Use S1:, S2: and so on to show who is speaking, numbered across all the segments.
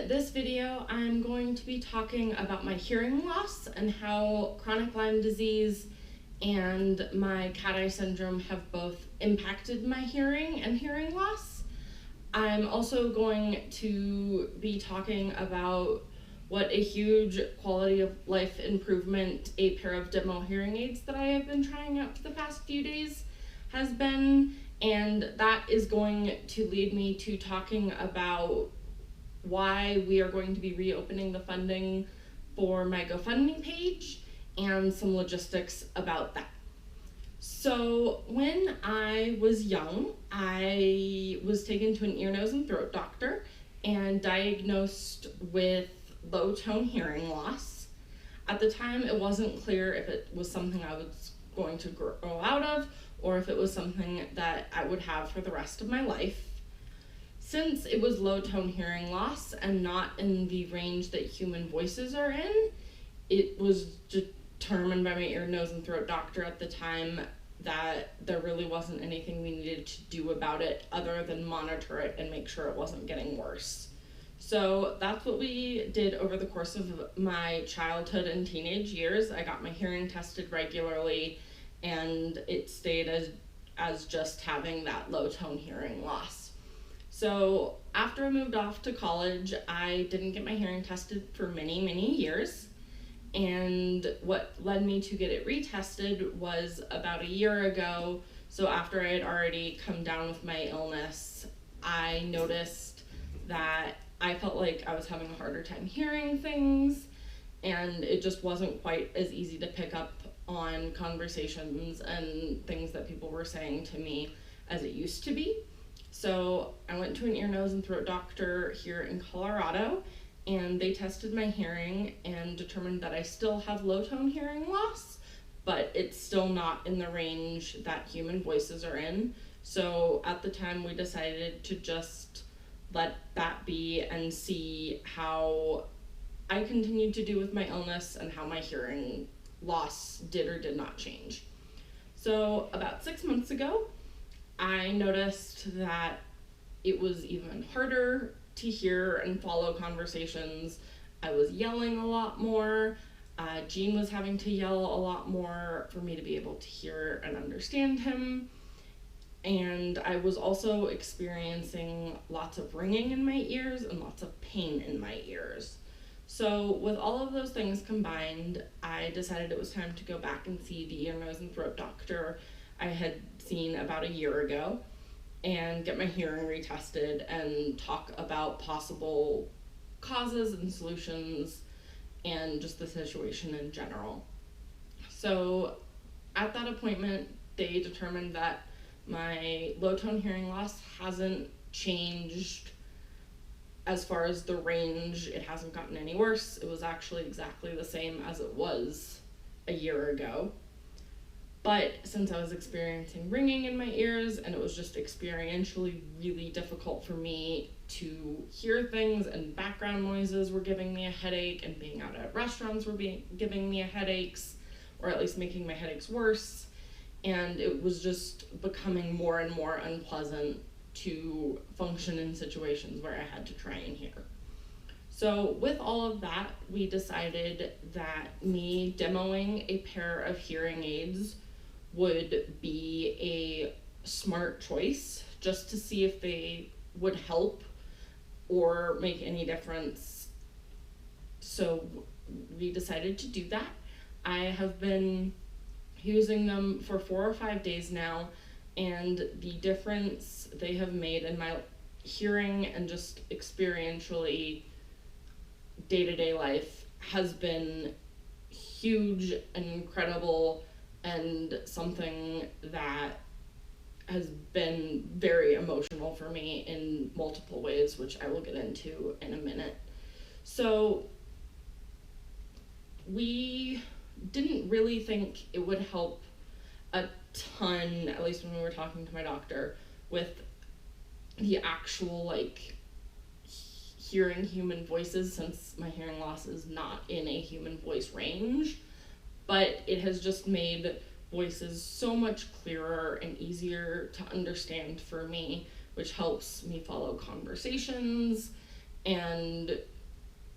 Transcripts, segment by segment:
S1: this video, I'm going to be talking about my hearing loss and how chronic Lyme disease and my cat-eye syndrome have both impacted my hearing and hearing loss. I'm also going to be talking about what a huge quality of life improvement a pair of demo hearing aids that I have been trying out for the past few days has been, and that is going to lead me to talking about why we are going to be reopening the funding for my GoFundMe page and some logistics about that. So when I was young, I was taken to an ear, nose, and throat doctor and diagnosed with low tone hearing loss. At the time, it wasn't clear if it was something I was going to grow out of or if it was something that I would have for the rest of my life. Since it was low tone hearing loss and not in the range that human voices are in, it was determined by my ear, nose, and throat doctor at the time that there really wasn't anything we needed to do about it other than monitor it and make sure it wasn't getting worse. So that's what we did over the course of my childhood and teenage years. I got my hearing tested regularly, and it stayed as just having that low tone hearing loss. So after I moved off to college, I didn't get my hearing tested for many, many years. And what led me to get it retested was about a year ago. So after I had already come down with my illness, I noticed that I felt like I was having a harder time hearing things, and it just wasn't quite as easy to pick up on conversations and things that people were saying to me as it used to be. So I went to an ear, nose, and throat doctor here in Colorado, and they tested my hearing and determined that I still have low tone hearing loss, but it's still not in the range that human voices are in. So at the time, we decided to just let that be and see how I continued to do with my illness and how my hearing loss did or did not change. So about 6 months ago, I noticed that it was even harder to hear and follow conversations. I was yelling a lot more. Gene was having to yell a lot more for me to be able to hear and understand him. And I was also experiencing lots of ringing in my ears and lots of pain in my ears. So with all of those things combined, I decided it was time to go back and see the ear, nose, and throat doctor I had seen about a year ago and get my hearing retested and talk about possible causes and solutions and just the situation in general. So at that appointment, they determined that my low tone hearing loss hasn't changed as far as the range. It hasn't gotten any worse. It was actually exactly the same as it was a year ago. But since I was experiencing ringing in my ears and it was just experientially really difficult for me to hear things, and background noises were giving me a headache, and being out at restaurants were giving me headaches, or at least making my headaches worse, and it was just becoming more and more unpleasant to function in situations where I had to try and hear. So with all of that, we decided that me demoing a pair of hearing aids would be a smart choice, just to see if they would help or make any difference. So we decided to do that. I have been using them for 4 or 5 days now, and the difference they have made in my hearing and just experientially day-to-day life has been huge and incredible, and something that has been very emotional for me in multiple ways, which I will get into in a minute. So we didn't really think it would help a ton, at least when we were talking to my doctor, with the actual hearing human voices, since my hearing loss is not in a human voice range. But it has just made voices so much clearer and easier to understand for me, which helps me follow conversations and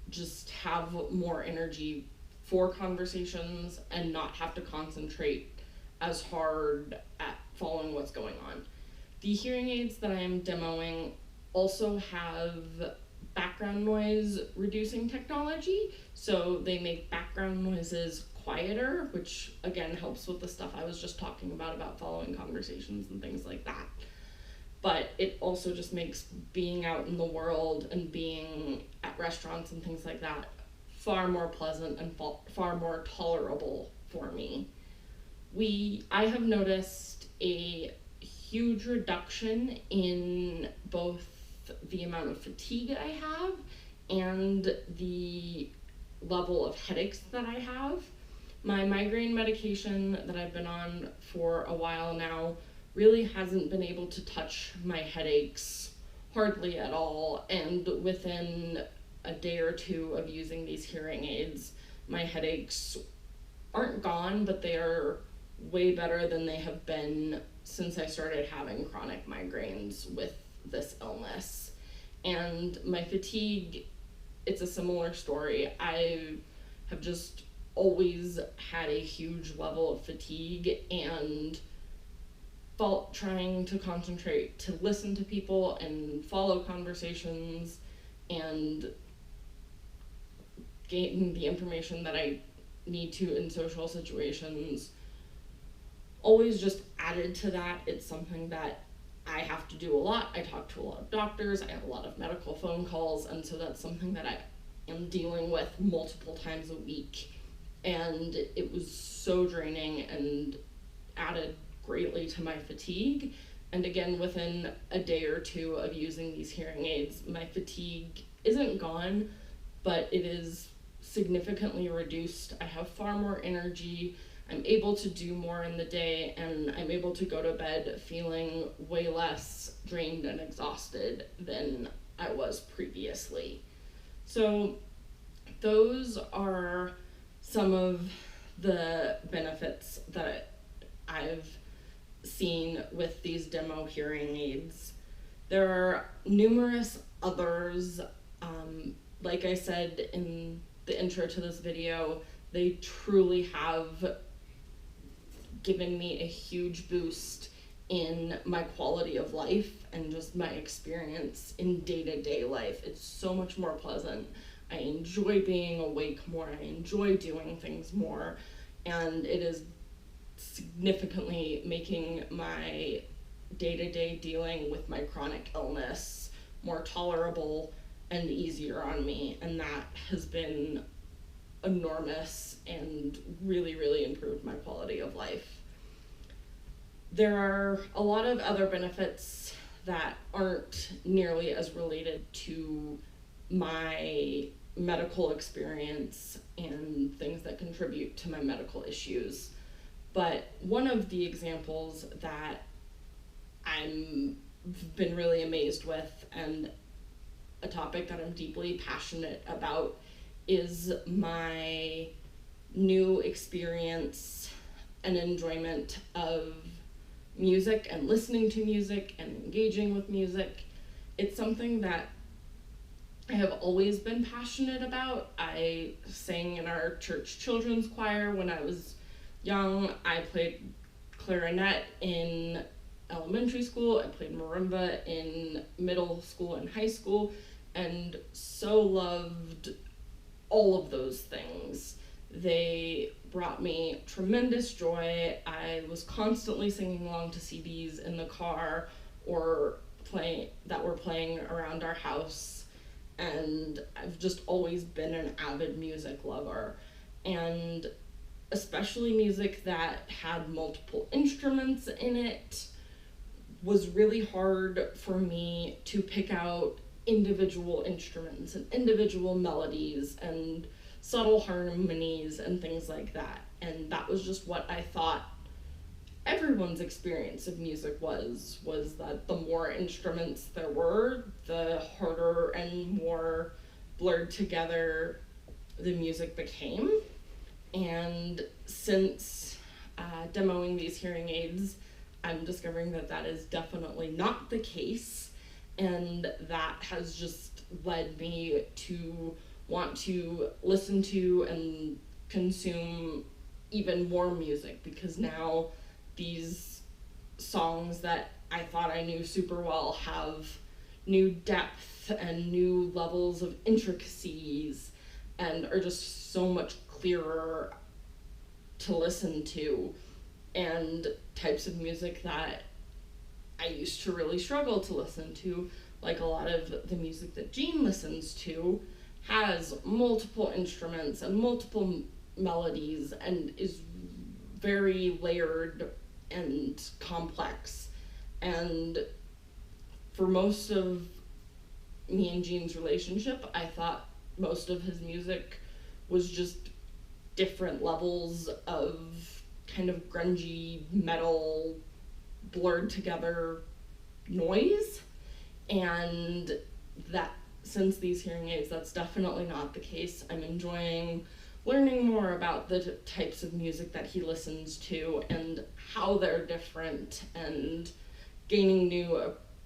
S1: just have more energy for conversations and not have to concentrate as hard at following what's going on. The hearing aids that I am demoing also have background noise reducing technology, so they make background noises quieter, which again helps with the stuff I was just talking about following conversations and things like that. But it also just makes being out in the world and being at restaurants and things like that far more pleasant and far more tolerable for me. I have noticed a huge reduction in both the amount of fatigue I have and the level of headaches that I have. My migraine medication that I've been on for a while now really hasn't been able to touch my headaches hardly at all, and within a day or two of using these hearing aids, my headaches aren't gone, but they are way better than they have been since I started having chronic migraines with this illness. And my fatigue, it's a similar story. I have just always had a huge level of fatigue and felt trying to concentrate, to listen to people and follow conversations and gain the information that I need to in social situations always just added to that. It's something that I have to do a lot. I talk to a lot of doctors, I have a lot of medical phone calls, and so that's something that I am dealing with multiple times a week. And it was so draining and added greatly to my fatigue. And again, within a day or two of using these hearing aids, my fatigue isn't gone, but it is significantly reduced. I have far more energy. I'm able to do more in the day, and I'm able to go to bed feeling way less drained and exhausted than I was previously. So those are some of the benefits that I've seen with these demo hearing aids. There are numerous others. Like I said in the intro to this video, they truly have given me a huge boost in my quality of life and just my experience in day-to-day life. It's so much more pleasant. I enjoy being awake more. I enjoy doing things more, and it is significantly making my day-to-day dealing with my chronic illness more tolerable and easier on me, and that has been enormous and really, really improved my quality of life. There are a lot of other benefits that aren't nearly as related to my medical experience and things that contribute to my medical issues. But one of the examples that I've been really amazed with, and a topic that I'm deeply passionate about, is my new experience and enjoyment of music and listening to music and engaging with music. It's something that I have always been passionate about. I sang in our church children's choir when I was young. I played clarinet in elementary school. I played marimba in middle school and high school, and so loved all of those things. They brought me tremendous joy. I was constantly singing along to CDs in the car or that were playing around our house, and I've just always been an avid music lover, and especially music that had multiple instruments in it was really hard for me to pick out individual instruments and individual melodies and subtle harmonies and things like that. And that was just what I thought everyone's experience of music was that the more instruments there were, the harder and more blurred together the music became. And since demoing these hearing aids, I'm discovering that that is definitely not the case, and that has just led me to want to listen to and consume even more music, because now these songs that I thought I knew super well have new depth and new levels of intricacies and are just so much clearer to listen to, and types of music that I used to really struggle to listen to, like a lot of the music that Jean listens to, has multiple instruments and multiple melodies and is very layered and complex. And for most of me and Jean's relationship, I thought most of his music was just different levels of kind of grungy metal blurred together noise, and that since these hearing aids, that's definitely not the case. I'm enjoying learning more about the types of music that he listens to and how they're different, and gaining new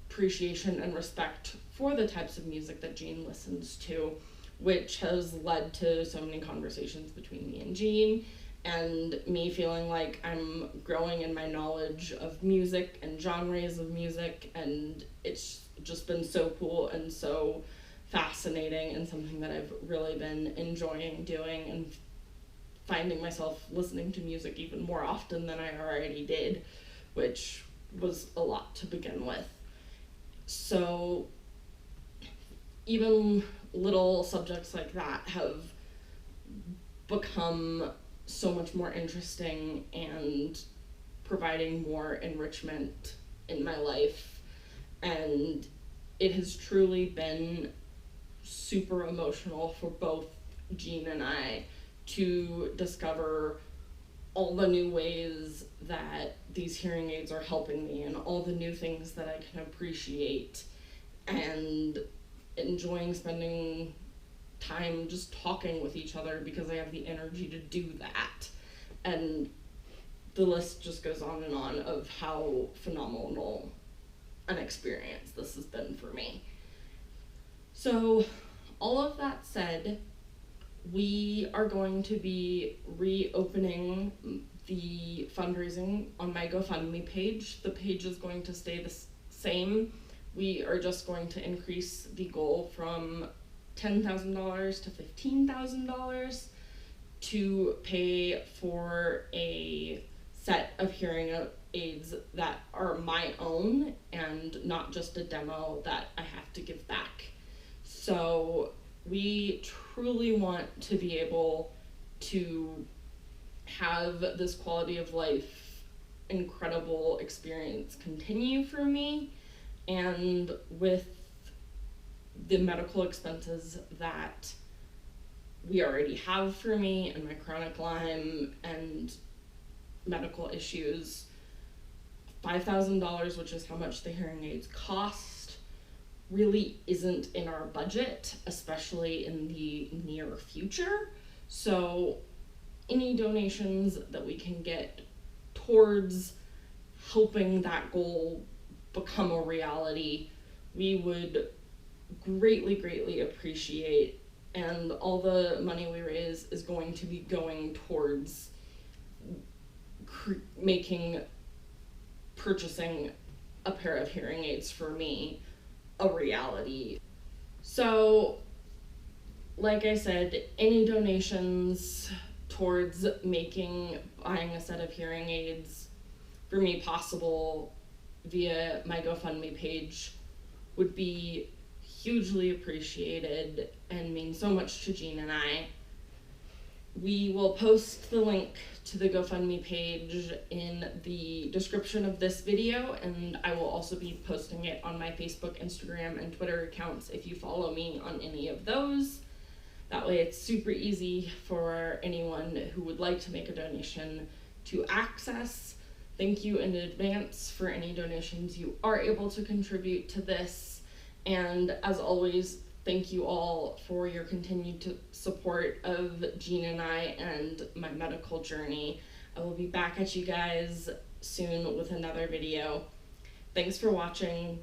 S1: appreciation and respect for the types of music that Jean listens to, which has led to so many conversations between me and Jean, and me feeling like I'm growing in my knowledge of music and genres of music, and it's just been so cool and so fascinating, and something that I've really been enjoying doing, and finding myself listening to music even more often than I already did, which was a lot to begin with. So even little subjects like that have become so much more interesting and providing more enrichment in my life, and it has truly been super emotional for both Jean and I to discover all the new ways that these hearing aids are helping me, and all the new things that I can appreciate, and enjoying spending time just talking with each other because I have the energy to do that. And the list just goes on and on of how phenomenal an experience this has been for me. So all of that said, we are going to be reopening the fundraising on my GoFundMe page. The page is going to stay the same. We are just going to increase the goal from $10,000 to $15,000 to pay for a set of hearing aids that are my own and not just a demo that I have to give back. So we truly want to be able to have this quality of life, incredible experience continue for me, and with the medical expenses that we already have for me and my chronic Lyme and medical issues, $5,000, which is how much the hearing aids cost, really isn't in our budget, especially in the near future. So any donations that we can get towards helping that goal become a reality, we would greatly appreciate, and all the money we raise is going to be going towards purchasing a pair of hearing aids for me a reality. So like I said, any donations towards buying a set of hearing aids for me possible via my GoFundMe page would be hugely appreciated and mean so much to Jean and I. We will post the link to the GoFundMe page in the description of this video, and I will also be posting it on my Facebook, Instagram, and Twitter accounts if you follow me on any of those. That way it's super easy for anyone who would like to make a donation to access. Thank you in advance for any donations you are able to contribute to this. And as always, thank you all for your continued support of Jean and I and my medical journey. I will be back at you guys soon with another video. Thanks for watching.